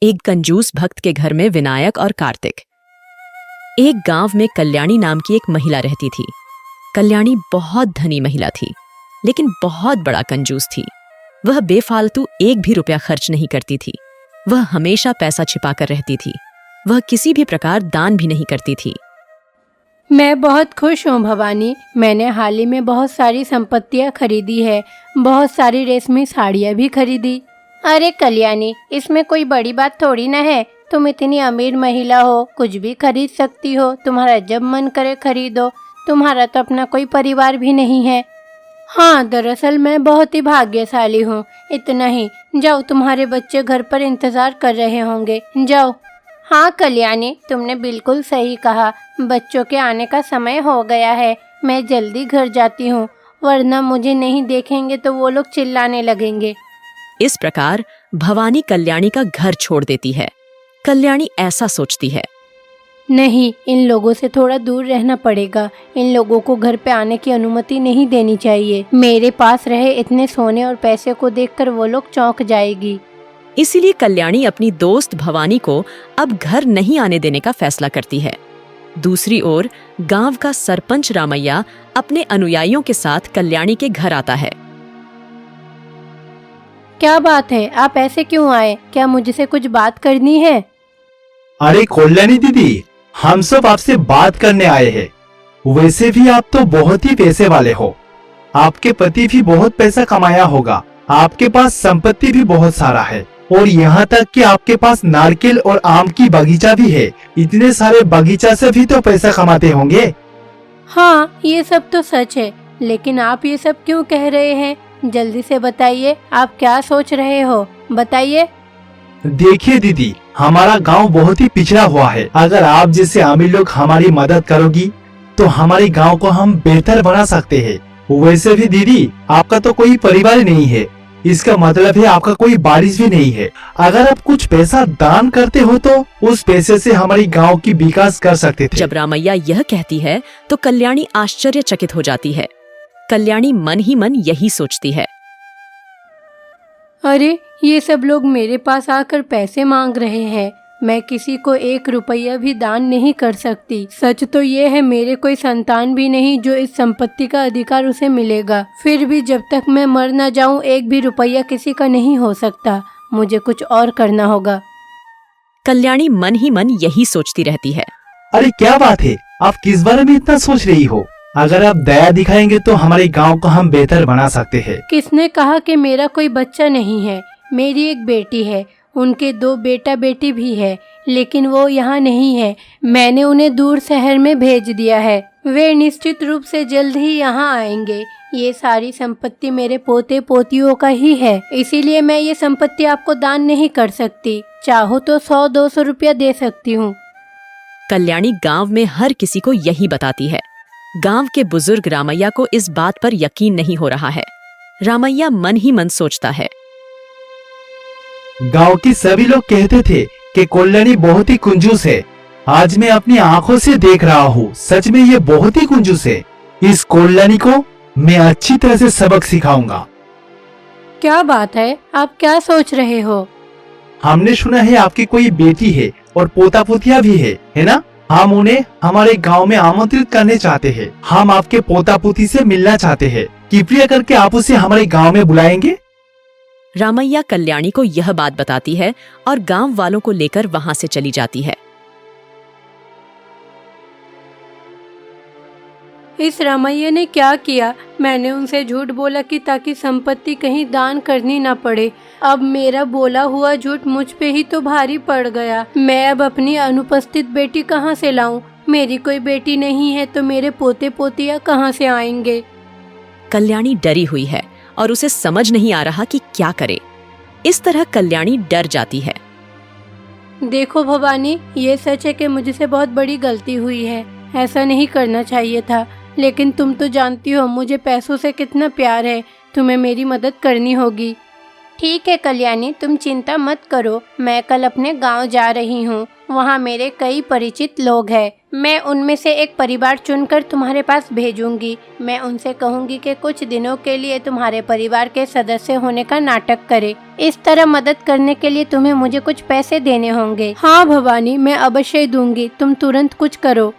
एक कंजूस भक्त के घर में विनायक और कार्तिक। एक गांव में कल्याणी नाम की एक महिला रहती थी। कल्याणी बहुत धनी महिला थी, लेकिन बहुत बड़ा कंजूस थी। वह बेफालतू एक भी रुपया खर्च नहीं करती थी। वह हमेशा पैसा छिपाकर रहती थी। वह किसी भी प्रकार दान भी नहीं करती थी। मैं बहुत खुश हूँ भवानी। मैंने हाल ही में बहुत सारी संपत्तियाँ खरीदी है। बहुत सारी रेशमी साड़ियाँ भी खरीदी। अरे कल्याणी, इसमें कोई बड़ी बात थोड़ी ना है। तुम इतनी अमीर महिला हो, कुछ भी खरीद सकती हो। तुम्हारा जब मन करे खरीदो। तुम्हारा तो अपना कोई परिवार भी नहीं है। हाँ, दरअसल मैं बहुत ही भाग्यशाली हूँ। इतना ही, जाओ, तुम्हारे बच्चे घर पर इंतजार कर रहे होंगे, जाओ। हाँ कल्याणी, तुमने बिल्कुल सही कहा। बच्चों के आने का समय हो गया है। मैं जल्दी घर जाती हूँ, वरना मुझे नहीं देखेंगे तो वो लोग चिल्लाने लगेंगे। इस प्रकार भवानी कल्याणी का घर छोड़ देती है। कल्याणी ऐसा सोचती है, नहीं, इन लोगों से थोड़ा दूर रहना पड़ेगा। इन लोगों को घर पे आने की अनुमति नहीं देनी चाहिए। मेरे पास रहे इतने सोने और पैसे को देखकर वो लोग चौंक जाएगी। इसीलिए कल्याणी अपनी दोस्त भवानी को अब घर नहीं आने देने का फैसला करती है। दूसरी ओर गांव का सरपंच रामैया अपने अनुयायियों के साथ कल्याणी के घर आता है। क्या बात है, आप ऐसे क्यों आए? क्या मुझसे कुछ बात करनी है? अरे कल्याणी दीदी, हम सब आपसे बात करने आए हैं। वैसे भी आप तो बहुत ही पैसे वाले हो। आपके पति भी बहुत पैसा कमाया होगा। आपके पास संपत्ति भी बहुत सारा है, और यहाँ तक कि आपके पास नारकेल और आम की बगीचा भी है। इतने सारे बगीचा से भी तो पैसा कमाते होंगे। हाँ, ये सब तो सच है, लेकिन आप ये सब क्यों कह रहे हैं? जल्दी से बताइए, आप क्या सोच रहे हो, बताइए। देखिए दीदी, हमारा गांव बहुत ही पिछड़ा हुआ है। अगर आप जैसे अमीर लोग हमारी मदद करोगी तो हमारे गांव को हम बेहतर बना सकते हैं। वैसे भी दीदी, आपका तो कोई परिवार नहीं है। इसका मतलब है आपका कोई बारिश भी नहीं है। अगर आप कुछ पैसा दान करते हो तो उस पैसे से हमारी गांव की विकास कर सकते थे। जब रामैया यह कहती है तो कल्याणी आश्चर्यचकित हो जाती है। कल्याणी मन ही मन यही सोचती है, अरे, ये सब लोग मेरे पास आकर पैसे मांग रहे हैं। मैं किसी को 1 रुपया भी दान नहीं कर सकती। सच तो ये है, मेरे कोई संतान भी नहीं जो इस संपत्ति का अधिकार उसे मिलेगा। फिर भी जब तक मैं मर न जाऊं, 1 भी रुपया किसी का नहीं हो सकता। मुझे कुछ और करना होगा। कल्याणी मन ही मन यही सोचती रहती है। अरे क्या बात है, आप किस बारे में इतना सोच रही हो? अगर आप दया दिखाएंगे तो हमारे गांव को हम बेहतर बना सकते हैं। किसने कहा कि मेरा कोई बच्चा नहीं है? मेरी एक बेटी है, उनके 2 बेटा बेटी भी है, लेकिन वो यहाँ नहीं है। मैंने उन्हें दूर शहर में भेज दिया है। वे निश्चित रूप से जल्द ही यहाँ आएंगे। ये सारी संपत्ति मेरे पोते पोतियों का ही है, इसीलिए मैं ये संपत्ति आपको दान नहीं कर सकती। चाहो तो 100-200 रुपया दे सकती हूँ। कल्याणी गांव में हर किसी को यही बताती है। गांव के बुजुर्ग रामैया को इस बात पर यकीन नहीं हो रहा है। रामैया मन ही मन सोचता है, गांव के सभी लोग कहते थे कि कल्याणी बहुत ही कंजूस है। आज मैं अपनी आंखों से देख रहा हूँ, सच में ये बहुत ही कंजूस है। इस कल्याणी को मैं अच्छी तरह से सबक सिखाऊंगा। क्या बात है, आप क्या सोच रहे हो? हमने सुना है आपकी कोई बेटी है और पोता पोतिया भी है ना? हम उन्हें हमारे गांव में आमंत्रित करने चाहते हैं। हम आपके पोता पोती से मिलना चाहते हैं। कृपया करके आप उसे हमारे गांव में बुलाएंगे? रामैया कल्याणी को यह बात बताती है और गांव वालों को लेकर वहां से चली जाती है। इस रामैया ने क्या किया? मैंने उनसे झूठ बोला कि ताकि संपत्ति कहीं दान करनी ना पड़े। अब मेरा बोला हुआ झूठ मुझ पे ही तो भारी पड़ गया। मैं अब अपनी अनुपस्थित बेटी कहाँ से लाऊं? मेरी कोई बेटी नहीं है तो मेरे पोते पोतियाँ कहाँ से आएंगे? कल्याणी डरी हुई है और उसे समझ नहीं आ रहा कि क्या करे। इस तरह कल्याणी डर जाती है। देखो भवानी, ये सच है कि मुझसे बहुत बड़ी गलती हुई है। ऐसा नहीं करना चाहिए था, लेकिन तुम तो जानती हो मुझे पैसों से कितना प्यार है। तुम्हें मेरी मदद करनी होगी। ठीक है कल्याणी, तुम चिंता मत करो। मैं कल अपने गांव जा रही हूँ। वहाँ मेरे कई परिचित लोग हैं। मैं उनमें से एक परिवार चुनकर तुम्हारे पास भेजूंगी। मैं उनसे कहूंगी कि कुछ दिनों के लिए तुम्हारे परिवार के सदस्य होने का नाटक करे। इस तरह मदद करने के लिए तुम्हें मुझे कुछ पैसे देने होंगे। हाँ भवानी, मैं अवश्य दूंगी, तुम तुरंत कुछ करो।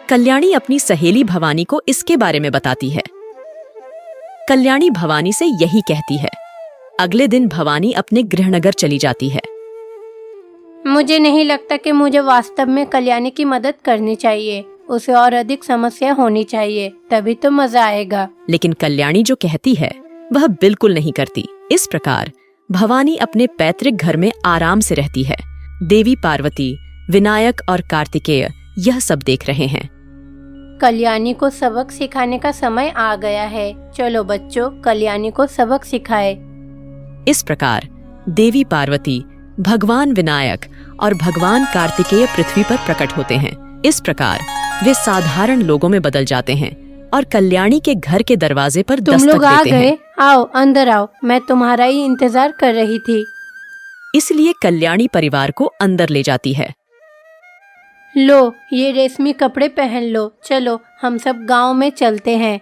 कल्याणी अपनी सहेली भवानी को इसके बारे में बताती है। कल्याणी भवानी से यही कहती है। अगले दिन भवानी अपने गृहनगर चली जाती है। मुझे नहीं लगता कि मुझे वास्तव में कल्याणी की मदद करनी चाहिए। उसे और अधिक समस्या होनी चाहिए, तभी तो मजा आएगा। लेकिन कल्याणी जो कहती है वह बिल्कुल नहीं करती। इस प्रकार भवानी अपने पैतृक घर में आराम से रहती है। देवी पार्वती, विनायक और कार्तिकेय यह सब देख रहे हैं। कल्याणी को सबक सिखाने का समय आ गया है। चलो बच्चों, कल्याणी को सबक सिखाए। इस प्रकार देवी पार्वती, भगवान विनायक और भगवान कार्तिकेय पृथ्वी पर प्रकट होते हैं। इस प्रकार वे साधारण लोगों में बदल जाते हैं और कल्याणी के घर के दरवाजे पर तुम दस्तक लोग आ देते गए? हैं। आओ अंदर आओ, मैं तुम्हारा ही इंतजार कर रही थी। इसलिए कल्याणी परिवार को अंदर ले जाती है। लो, ये रेशमी कपड़े पहन लो। चलो हम सब गांव में चलते हैं।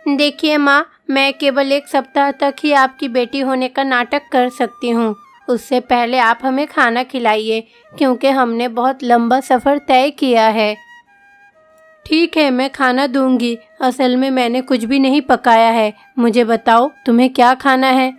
देखिए माँ, मैं केवल 1 सप्ताह तक ही आपकी बेटी होने का नाटक कर सकती हूँ। उससे पहले आप हमें खाना खिलाइए, क्योंकि हमने बहुत लंबा सफ़र तय किया है। ठीक है, मैं खाना दूंगी। असल में मैंने कुछ भी नहीं पकाया है। मुझे बताओ, तुम्हें क्या खाना है?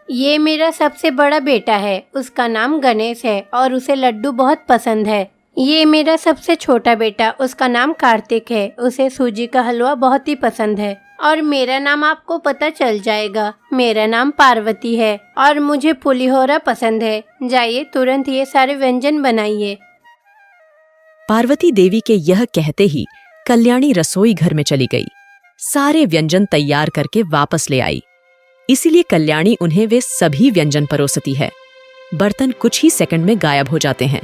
ये मेरा सबसे बड़ा बेटा है, उसका नाम गणेश है और उसे लड्डू बहुत पसंद है। ये मेरा सबसे छोटा बेटा, उसका नाम कार्तिक है, उसे सूजी का हलवा बहुत ही पसंद है। और मेरा नाम आपको पता चल जाएगा, मेरा नाम पार्वती है और मुझे पुलिहोरा पसंद है। जाइए तुरंत ये सारे व्यंजन बनाइए। पार्वती देवी के यह कहते ही कल्याणी रसोई घर में चली गई। सारे व्यंजन तैयार करके वापस ले आई। इसीलिए कल्याणी उन्हें वे सभी व्यंजन परोसती है। बर्तन कुछ ही सेकंड में गायब हो जाते हैं।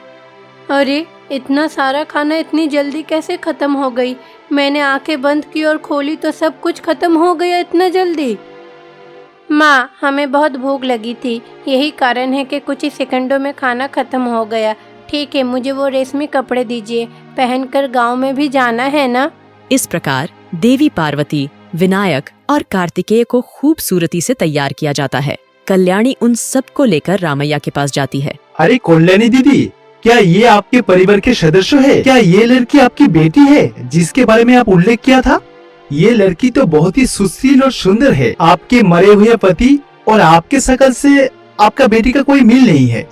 अरे, इतना सारा खाना इतनी जल्दी कैसे खत्म हो गई? मैंने आंखें बंद की और खोली तो सब कुछ खत्म हो गया इतना जल्दी। माँ, हमें बहुत भूख लगी थी, यही कारण है कि कुछ ही सेकंडों में खाना खत्म हो गया। ठीक है, मुझे वो रेशमी कपड़े दीजिए, पहनकर गांव में भी जाना है ना। इस प्रकार देवी पार्वती, विनायक और कार्तिकेय को खूबसूरती से तैयार किया जाता है। कल्याणी उन सबको लेकर रामैया के पास जाती है। अरे कल्याणी दीदी, क्या ये आपके परिवार के सदस्य है? क्या ये लड़की आपकी बेटी है जिसके बारे में आप उल्लेख किया था? ये लड़की तो बहुत ही सुशील और सुंदर है। आपके मरे हुए पति और आपके शकल से आपका बेटी का कोई मेल नहीं है।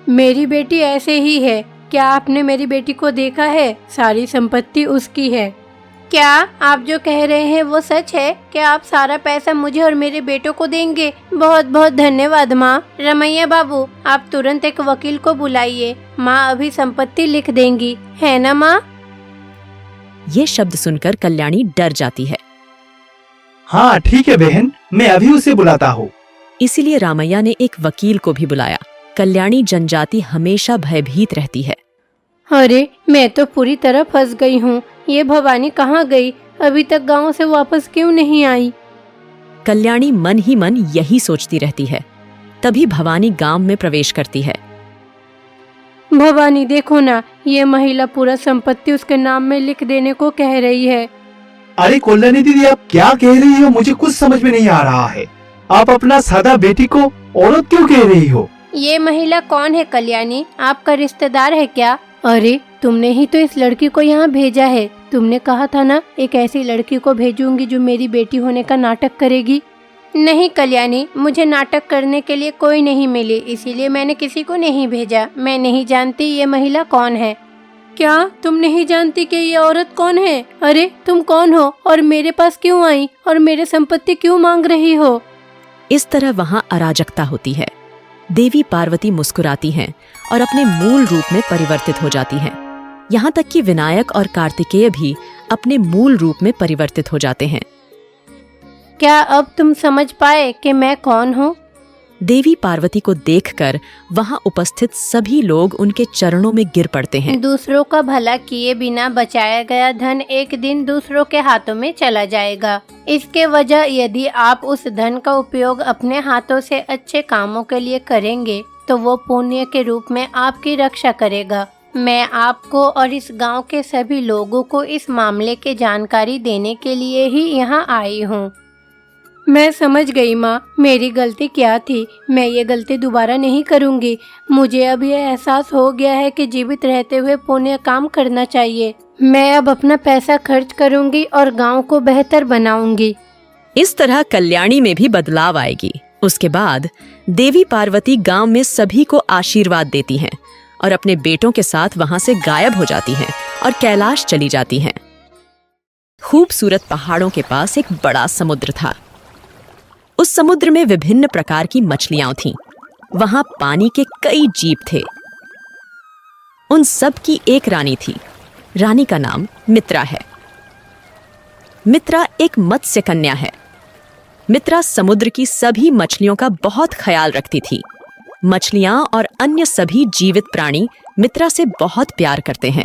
मेरी बेटी ऐसे ही है। क्या आपने मेरी बेटी को देखा है? सारी संपत्ति उसकी है। क्या आप जो कह रहे हैं वो सच है? क्या आप सारा पैसा मुझे और मेरे बेटों को देंगे? बहुत बहुत धन्यवाद माँ। रमैया बाबू, आप तुरंत एक वकील को बुलाइए। माँ अभी संपत्ति लिख देंगी, है ना माँ? ये शब्द सुनकर कल्याणी डर जाती है। हाँ ठीक है बहन, मैं अभी उसे बुलाता हूँ। इसीलिए रामैया ने एक वकील को भी बुलाया। कल्याणी जनजाति हमेशा भयभीत रहती है। अरे, मैं तो पूरी तरह फंस गई हूँ। ये भवानी कहाँ गई? अभी तक गांव से वापस क्यों नहीं आई? कल्याणी मन ही मन यही सोचती रहती है। तभी भवानी गांव में प्रवेश करती है। भवानी देखो ना, ये महिला पूरा संपत्ति उसके नाम में लिख देने को कह रही है। अरे कल्याणी दीदी, आप क्या कह रही हो? मुझे कुछ समझ में नहीं आ रहा है। आप अपना सादा बेटी को औरत क्यों कह रही हो? ये महिला कौन है कल्याणी? आपका रिश्तेदार है क्या? अरे, तुमने ही तो इस लड़की को यहाँ भेजा है। तुमने कहा था ना, एक ऐसी लड़की को भेजूंगी जो मेरी बेटी होने का नाटक करेगी। नहीं कल्याणी, मुझे नाटक करने के लिए कोई नहीं मिली, इसीलिए मैंने किसी को नहीं भेजा। मैं नहीं जानती ये महिला कौन है। क्या तुम नहीं जानती कि ये औरत कौन है? अरे, तुम कौन हो और मेरे पास क्यों आई और मेरे संपत्ति क्यों मांग रही हो? इस तरह वहाँ अराजकता होती है। देवी पार्वती मुस्कुराती हैं और अपने मूल रूप में परिवर्तित हो जाती हैं। यहाँ तक कि विनायक और कार्तिकेय भी अपने मूल रूप में परिवर्तित हो जाते हैं। क्या अब तुम समझ पाए कि मैं कौन हूँ? देवी पार्वती को देखकर वहाँ उपस्थित सभी लोग उनके चरणों में गिर पड़ते हैं। दूसरों का भला किए बिना बचाया गया धन एक दिन दूसरों के हाथों में चला जाएगा। इसके वजह यदि आप उस धन का उपयोग अपने हाथों से अच्छे कामों के लिए करेंगे तो वो पुण्य के रूप में आपकी रक्षा करेगा। मैं आपको और इस गांव के सभी लोगों को इस मामले की जानकारी देने के लिए ही यहाँ आई हूँ। मैं समझ गई माँ, मेरी गलती क्या थी। मैं ये गलती दोबारा नहीं करूँगी। मुझे अब ये एहसास हो गया है कि जीवित रहते हुए पुण्य काम करना चाहिए। मैं अब अपना पैसा खर्च करूँगी और गांव को बेहतर बनाऊँगी। इस तरह कल्याणी में भी बदलाव आएगी। उसके बाद देवी पार्वती गांव में सभी को आशीर्वाद देती हैं और अपने बेटों के साथ वहां से गायब हो जाती हैं और कैलाश चली जाती हैं। खूबसूरत पहाड़ों के पास एक बड़ा समुद्र था। उस समुद्र में विभिन्न प्रकार की मछलियां थीं। वहां पानी के कई जीव थे। उन सब की एक रानी थी। रानी का नाम मित्रा है। मित्रा एक मत्स्य कन्या है। मित्रा समुद्र की सभी मछलियों का बहुत ख्याल रखती थी। मछलियां और अन्य सभी जीवित प्राणी मित्रा से बहुत प्यार करते हैं।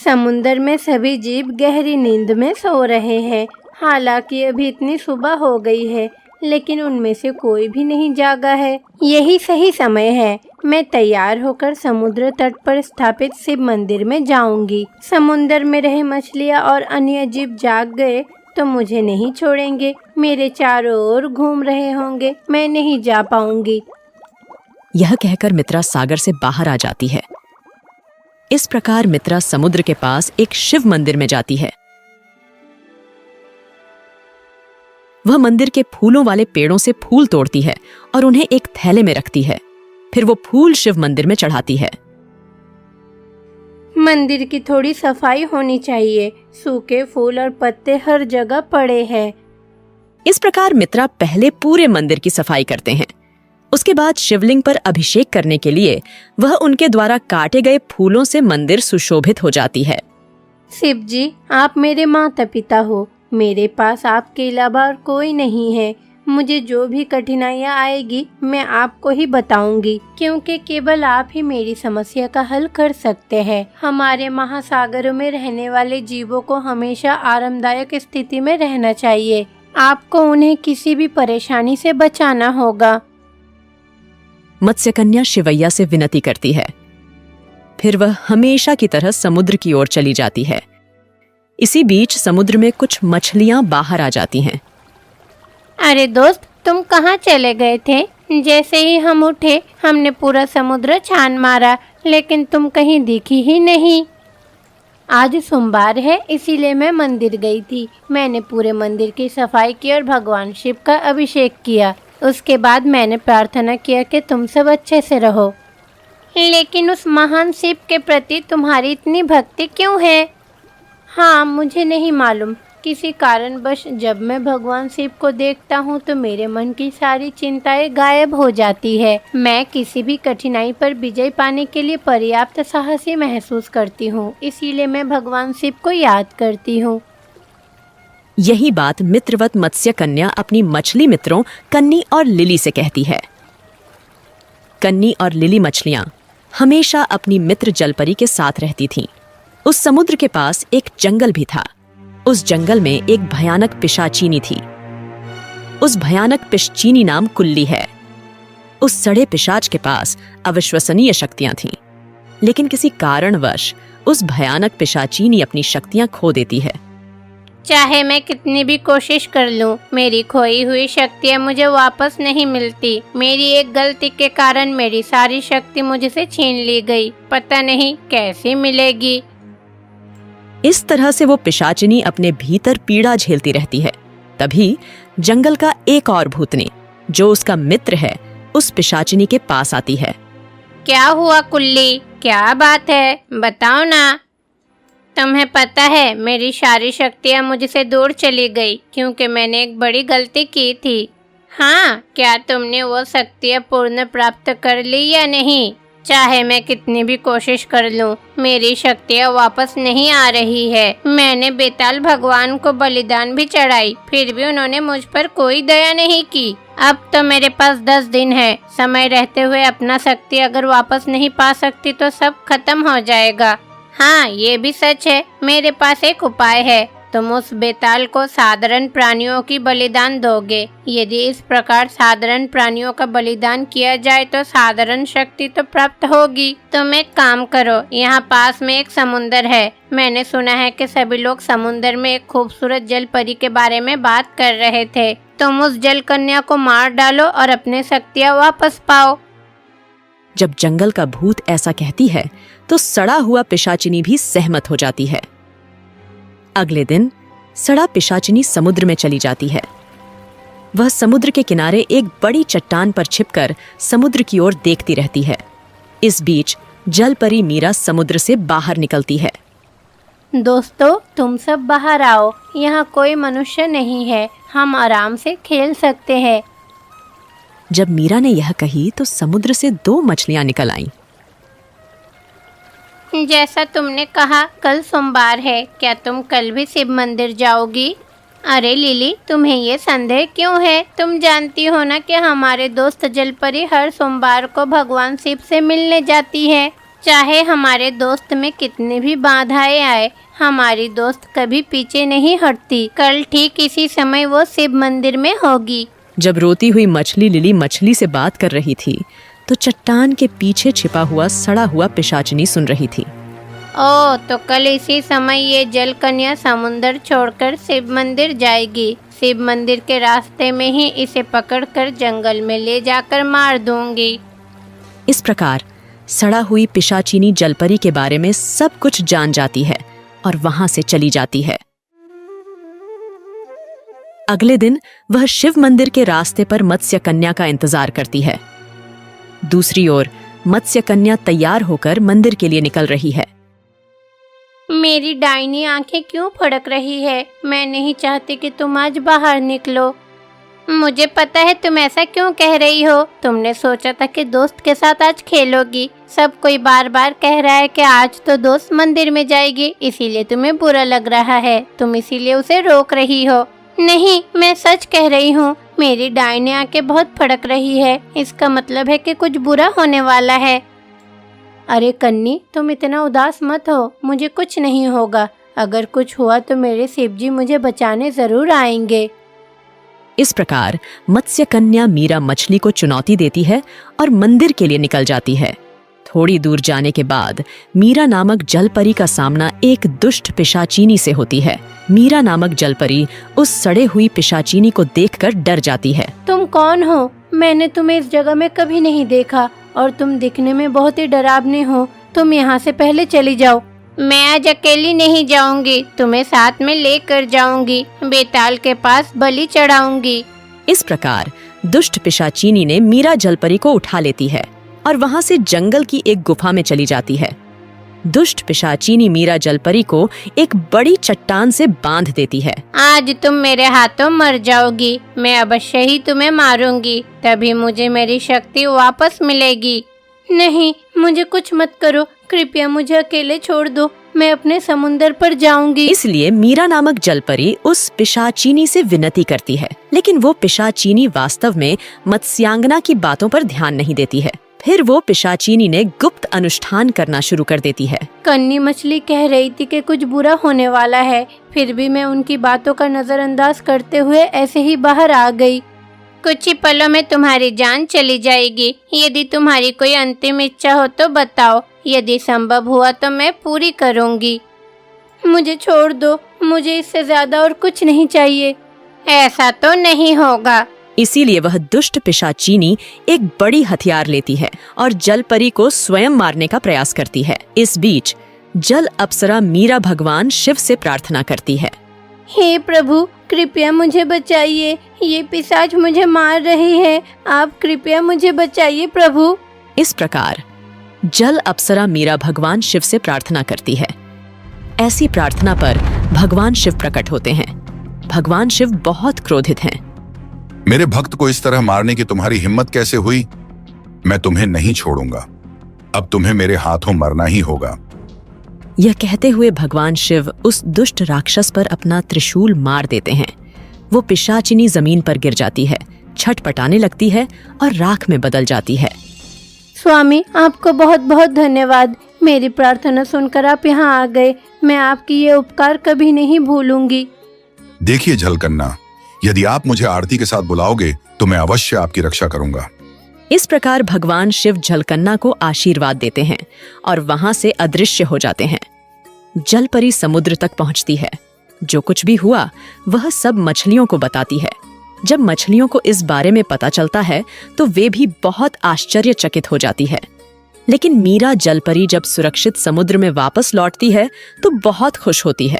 समुद्र में सभी जीव गहरी नींद में सो रहे हैं। हालांकि अभी इतनी सुबह हो गई है, लेकिन उनमें से कोई भी नहीं जागा है। यही सही समय है। मैं तैयार होकर समुद्र तट पर स्थापित शिव मंदिर में जाऊंगी। समुद्र में रहे मछलियां और अन्य जीव जाग गए तो मुझे नहीं छोड़ेंगे। मेरे चारों ओर घूम रहे होंगे। मैं नहीं जा पाऊंगी। यह कहकर मित्रा सागर से बाहर आ जाती है। इस प्रकार मित्रा समुद्र के पास एक शिव मंदिर में जाती है। वह मंदिर के फूलों वाले पेड़ों से फूल तोड़ती है और उन्हें एक थैले में रखती है। फिर वो फूल शिव मंदिर में चढ़ाती है। मंदिर की थोड़ी सफाई होनी चाहिए। सूखे फूल और पत्ते हर जगह पड़े हैं। इस प्रकार मित्रा पहले पूरे मंदिर की सफाई करते हैं। उसके बाद शिवलिंग पर अभिषेक करने के लिए वह उनके द्वारा काटे गए फूलों से मंदिर सुशोभित हो जाती है। शिव जी, आप मेरे माता पिता हो। मेरे पास आपके अलावा और कोई नहीं है। मुझे जो भी कठिनाइयाँ आएगी मैं आपको ही बताऊंगी, क्योंकि केवल आप ही मेरी समस्या का हल कर सकते हैं। हमारे महासागरों में रहने वाले जीवों को हमेशा आरामदायक स्थिति में रहना चाहिए। आपको उन्हें किसी भी परेशानी से बचाना होगा। मत्स्य कन्या शिवैया से विनती करती है। फिर वह हमेशा की तरह समुद्र की ओर चली जाती है। इसी बीच समुद्र में कुछ मछलियां बाहर आ जाती हैं। अरे दोस्त, तुम कहाँ चले गए थे? जैसे ही हम उठे हमने पूरा समुद्र छान मारा, लेकिन तुम कहीं दिखी ही नहीं। आज सोमवार है, इसीलिए मैं मंदिर गई थी। मैंने पूरे मंदिर की सफाई की और भगवान शिव का अभिषेक किया। उसके बाद मैंने प्रार्थना किया कि तुम सब अच्छे से रहो। लेकिन उस महान शिव के प्रति तुम्हारी इतनी भक्ति क्यों है? हाँ, मुझे नहीं मालूम। किसी कारणवश जब मैं भगवान शिव को देखता हूँ तो मेरे मन की सारी चिंताएं गायब हो जाती है। मैं किसी भी कठिनाई पर विजय पाने के लिए पर्याप्त साहसी महसूस करती हूँ। इसीलिए मैं भगवान शिव को याद करती हूँ। यही बात मित्रवत मत्स्य कन्या अपनी मछली मित्रों कन्नी और लिली से कहती है। कन्नी और लिली मछलियां हमेशा अपनी मित्र जलपरी के साथ रहती थीं। उस समुद्र के पास एक जंगल भी था। उस जंगल में एक भयानक पिशाचीनी थी। उस भयानक पिशाचीनी नाम कुल्ली है। उस सड़े पिशाच के पास अविश्वसनीय शक्तियां थीं, लेकिन किसी कारणवश उस भयानक पिशाचीनी अपनी शक्तियां खो देती है। चाहे मैं कितनी भी कोशिश कर लूं, मेरी खोई हुई शक्तियां मुझे वापस नहीं मिलती। मेरी एक गलती के कारण मेरी सारी शक्ति मुझसे छीन ली गई। पता नहीं कैसे मिलेगी। इस तरह से वो पिशाचिनी अपने भीतर पीड़ा झेलती रहती है। तभी जंगल का एक और भूतनी, जो उसका मित्र है, उस पिशाचिनी के पास आती है। क्या हुआ कुल्ली? क्या बात है? बताओ ना। तुम्हें पता है, मेरी सारी शक्तियाँ मुझसे दूर चली गई क्योंकि मैंने एक बड़ी गलती की थी। हाँ, क्या तुमने वो शक्तियाँ पूर्ण प्राप्त कर ली या नहीं? चाहे मैं कितनी भी कोशिश कर लूं, मेरी शक्तियाँ वापस नहीं आ रही है। मैंने बेताल भगवान को बलिदान भी चढ़ाई, फिर भी उन्होंने मुझ पर कोई दया नहीं की। अब तो मेरे पास 10 दिन है। समय रहते हुए अपना शक्ति अगर वापस नहीं पा सकती तो सब खत्म हो जाएगा। हाँ, ये भी सच है। मेरे पास एक उपाय है। तुम उस बेताल को साधारण प्राणियों की बलिदान दोगे? यदि इस प्रकार साधारण प्राणियों का बलिदान किया जाए तो साधारण शक्ति तो प्राप्त होगी। तुम एक काम करो, यहाँ पास में एक समुंदर है। मैंने सुना है कि सभी लोग समुंदर में एक खूबसूरत जल परी के बारे में बात कर रहे थे। तुम उस जल कन्या को मार डालो और अपने शक्तियाँ वापस पाओ। जब जंगल का भूत ऐसा कहती है तो सड़ा हुआ पिशाचिनी भी सहमत हो जाती है। अगले दिन सड़ा पिशाचिनी समुद्र में चली जाती है। वह समुद्र के किनारे एक बड़ी चट्टान पर छिपकर समुद्र की ओर देखती रहती है। इस बीच जल परी मीरा समुद्र से बाहर निकलती है। दोस्तों, तुम सब बाहर आओ, यहाँ कोई मनुष्य नहीं है, हम आराम से खेल सकते हैं। जब मीरा ने यह कही तो समुद्र से 2 मछलियां निकल आईं। जैसा तुमने कहा, कल सोमवार है, क्या तुम कल भी शिव मंदिर जाओगी? अरे लिली, तुम्हें ये संदेह क्यों है? तुम जानती हो ना कि हमारे दोस्त जलपरी हर सोमवार को भगवान शिव से मिलने जाती है। चाहे हमारे दोस्त में कितनी भी बाधाएं आए, हमारी दोस्त कभी पीछे नहीं हटती। कल ठीक इसी समय वो शिव मंदिर में होगी। जब रोती हुई मछली लिली मछली से बात कर रही थी तो चट्टान के पीछे छिपा हुआ सड़ा हुआ पिशाचिनी सुन रही थी। ओ, तो कल इसी समय ये जल कन्या समुंदर छोड़कर शिव मंदिर जाएगी। शिव मंदिर के रास्ते में ही इसे पकड़कर जंगल में ले जाकर मार दूंगी। इस प्रकार सड़ा हुई पिशाचिनी जलपरी के बारे में सब कुछ जान जाती है और वहां से चली जाती है। अगले दिन वह शिव मंदिर के रास्ते पर मत्स्य कन्या का इंतजार करती है। दूसरी ओर मत्स्य कन्या तैयार होकर मंदिर के लिए निकल रही है। मेरी डाइनी आंखें क्यों फड़क रही है? मैं नहीं चाहती कि तुम आज बाहर निकलो। मुझे पता है तुम ऐसा क्यों कह रही हो। तुमने सोचा था कि दोस्त के साथ आज खेलोगी। सब कोई बार बार कह रहा है कि आज तो दोस्त मंदिर में जाएगी, इसीलिए तुम्हें बुरा लग रहा है। तुम इसीलिए उसे रोक रही हो। नहीं, मैं सच कह रही हूँ। मेरी डाइनी आंखें बहुत फड़क रही है। इसका मतलब है कि कुछ बुरा होने वाला है। अरे कन्नी, तुम इतना उदास मत हो, मुझे कुछ नहीं होगा। अगर कुछ हुआ तो मेरे शिवजी मुझे बचाने जरूर आएंगे। इस प्रकार मत्स्य कन्या मीरा मछली को चुनौती देती है और मंदिर के लिए निकल जाती है। थोड़ी दूर जाने के बाद मीरा नामक जलपरी का सामना एक दुष्ट पिशाचिनी से होती है। मीरा नामक जलपरी उस सड़े हुई पिशाचिनी को देखकर डर जाती है। तुम कौन हो? मैंने तुम्हें इस जगह में कभी नहीं देखा और तुम दिखने में बहुत ही डरावने हो। तुम यहाँ से पहले चली जाओ। मैं आज अकेली नहीं जाऊंगी, तुम्हें साथ में लेकर जाऊंगी। बेताल के पास बलि चढ़ाऊंगी। इस प्रकार दुष्ट पिशाचिनी ने मीरा जलपरी को उठा लेती है और वहां से जंगल की एक गुफा में चली जाती है। दुष्ट पिशाचिनी मीरा जलपरी को एक बड़ी चट्टान से बांध देती है। आज तुम मेरे हाथों मर जाओगी। मैं अवश्य ही तुम्हें मारूंगी, तभी मुझे मेरी शक्ति वापस मिलेगी। नहीं, मुझे कुछ मत करो, कृपया मुझे अकेले छोड़ दो। मैं अपने समुंदर पर जाऊंगी। इसलिए मीरा नामक जलपरी उस पिशाचिनी से विनती करती है, लेकिन वो पिशाचिनी वास्तव में मत्स्यांगना की बातों पर ध्यान नहीं देती है। फिर वो पिशाचिनी ने गुप्त अनुष्ठान करना शुरू कर देती है। कन्नी मछली कह रही थी कि कुछ बुरा होने वाला है, फिर भी मैं उनकी बातों का नजरअंदाज करते हुए ऐसे ही बाहर आ गई। कुछ ही पलों में तुम्हारी जान चली जाएगी। यदि तुम्हारी कोई अंतिम इच्छा हो तो बताओ, यदि संभव हुआ तो मैं पूरी करूंगी। मुझे छोड़ दो, मुझे इससे ज्यादा और कुछ नहीं चाहिए। ऐसा तो नहीं होगा। इसीलिए वह दुष्ट पिशाचिनी एक बड़ी हथियार लेती है और जलपरी को स्वयं मारने का प्रयास करती है। इस बीच जल अप्सरा मीरा भगवान शिव से प्रार्थना करती है। हे प्रभु, कृपया मुझे बचाइए। ये पिशाच मुझे मार रही है। आप कृपया मुझे बचाइए प्रभु। इस प्रकार जल अप्सरा मीरा भगवान शिव से प्रार्थना करती है। ऐसी प्रार्थना पर भगवान शिव प्रकट होते हैं। भगवान शिव बहुत क्रोधित हैं। मेरे भक्त को इस तरह मारने की तुम्हारी हिम्मत कैसे हुई? मैं तुम्हें नहीं छोड़ूंगा। अब तुम्हें मेरे हाथों मरना ही होगा। यह कहते हुए भगवान शिव उस दुष्ट राक्षस पर अपना त्रिशूल मार देते हैं। वो पिशाचिनी जमीन पर गिर जाती है, छटपटाने लगती है और राख में बदल जाती है। स्वामी, आपको बहुत बहुत धन्यवाद। मेरी प्रार्थना सुनकर आप यहाँ आ गए। मैं आपकी ये उपकार कभी नहीं भूलूंगी। देखिए जलकन्ना, यदि आप मुझे आरती के साथ बुलाओगे तो मैं अवश्य आपकी रक्षा करूंगा। इस प्रकार भगवान शिव जलकन्ना को आशीर्वाद देते हैं और वहां से अदृश्य हो जाते हैं। जलपरी समुद्र तक पहुंचती है। जो कुछ भी हुआ वह सब मछलियों को बताती है। जब मछलियों को इस बारे में पता चलता है तो वे भी बहुत आश्चर्यचकित हो जाती है। लेकिन मीरा जलपरी जब सुरक्षित समुद्र में वापस लौटती है तो बहुत खुश होती है।